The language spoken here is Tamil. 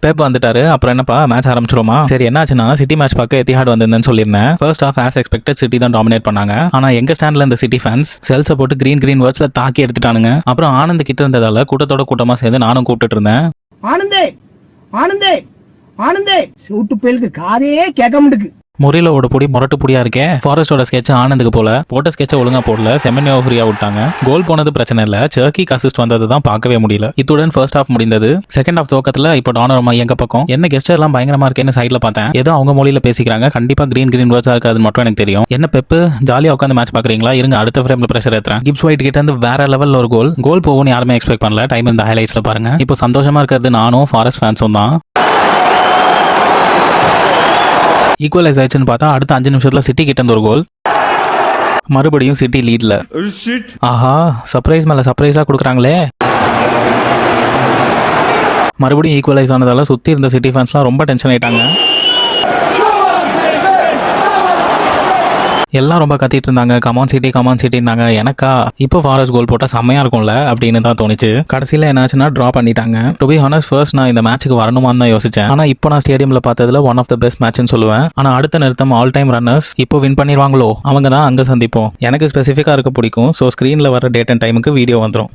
பெப் வந்துட்டாரு. அப்புறம் என்னப்பா மேட்ச் ஆரம்பிச்சிருமா? சரி என்னாச்சுன்னா சிட்டி மேட்ச் பார்க்க எத்திஹாட் வந்திருந்தேன்னு சொல்லியிருந்தேன். First half as expected city தான் டாமினேட் பண்ணாங்க. ஆனா எங்க ஸ்டாண்ட்ல இந்த சிட்டி ஃபேன்ஸ் செல்ஸை போட்டு கிரீன் வேர்ட்ஸ்ல தாக்கி எடுத்துட்டானுங்க. அப்புறம் ஆனந்த் கிட்ட இருந்ததால கூட்டத்தோட கூட்டமா சேர்ந்து நானும் கூப்பிட்டு இருந்தேன். ஆனந்தே ஆனந்தே ஆனந்தே சூட்டு பேலுக்கு காதே கேட்க முடியுது. முறையில ஓட பொடி முரட்டு பொடியா இருக்கே. ஃபாரஸ்டோட ஸ்கெட்ச் ஆனந்துக்கு போல போட்ட ஸ்கெட்சை ஒழுங்கா போடல. செமனியோ ஃப்ரீயா விட்டாங்க. கோல் போனது பிரச்சனை இல்ல, சர்க்கி அசிஸ்ட் வந்தது தான் பார்க்கவே முடியல. இத்துடன் ஃபர்ஸ்ட் ஹாஃப் முடிந்தது. செகண்ட் ஹாஃப் துவக்கத்துல இப்போ டானர்மா எங்க பக்கம் என்ன கெஸ்டர் எல்லாம் பயங்கரமா இருக்கேன்னு சைட்ல பார்த்தேன். ஏதோ அவங்க மொழியில பேசிக்கிறாங்க. கண்டிப்பா கிரீன் வேர்ட்ஸா இருக்காது மட்டும் எனக்கு தெரியும். என்ன பெப்பு ஜாலியா உட்காந்து மேட்ச் பாக்குறீங்களா? இருங்க அடுத்த ஃப்ரேம்ல பிரஷர் ஏத்துறேன். கிப்ஸ் ஒயிட் கிட்ட இருந்து வேற லெவல்ல ஒரு கோல் போகும்னு யாருமே எக்ஸ்பெக்ட் பண்ணல. டைம் இந்த ஹைலைட்ஸ்ல பாருங்க. இப்போ சந்தோஷமா இருக்கிறது நானும் ஃபாரஸ்ட் ஃபேன்ஸும் தான். ஈக்குவலைஸ் ஆயிடுச்சுன்னு பார்த்தா அடுத்த 5 நிமிஷத்துல சிட்டி கிட்ட இருந்து ஒரு கோல். மறுபடியும் சிட்டி லீட்ல. ஆஹா சர்ப்ரைஸ் மேல சர்ப்ரைஸா கொடுக்குறாங்களே. மறுபடியும் ஈக்குவலைஸ் ஆனதால சுத்தி இருந்த சிட்டி ஃபேன்ஸ்லாம் ரொம்ப டென்ஷன் ஆயிட்டாங்க. எல்லாம் ரொம்ப கத்திட்டு இருந்தாங்க. கமான் சிட்டினாங்க. எனக்கா இப்போ ஃபாரஸ்ட் கோல் போட்டா செம்மையா இருக்கும்ல அப்படின்னு தான் தோணுச்சு. கடைசியில என்னாச்சுன்னா டிரா பண்ணிட்டாங்க. டு பி ஹானஸ்ட் ஃபர்ஸ்ட் நான் இந்த மேட்சுக்கு வரணுமான்னு தான் யோசிச்சேன். ஆனா இப்போ நான் ஸ்டேடியம்ல பார்த்ததுல ஒன் ஆஃப் த பெஸ்ட் மேட்ச்னு சொல்லுவேன். ஆனா அடுத்த நிறுத்தம் ஆல் டைம் ரன்னர்ஸ் இப்போ வின் பண்ணிடுவாங்களோ அவங்க தான் அங்க சந்திப்போம். எனக்கு ஸ்பெசிஃபிக்கா இருக்க பிடிக்கும். ஸோ ஸ்கிரீன்ல வர டேட் அண்ட் டைமுக்கு வீடியோ வந்துடும்.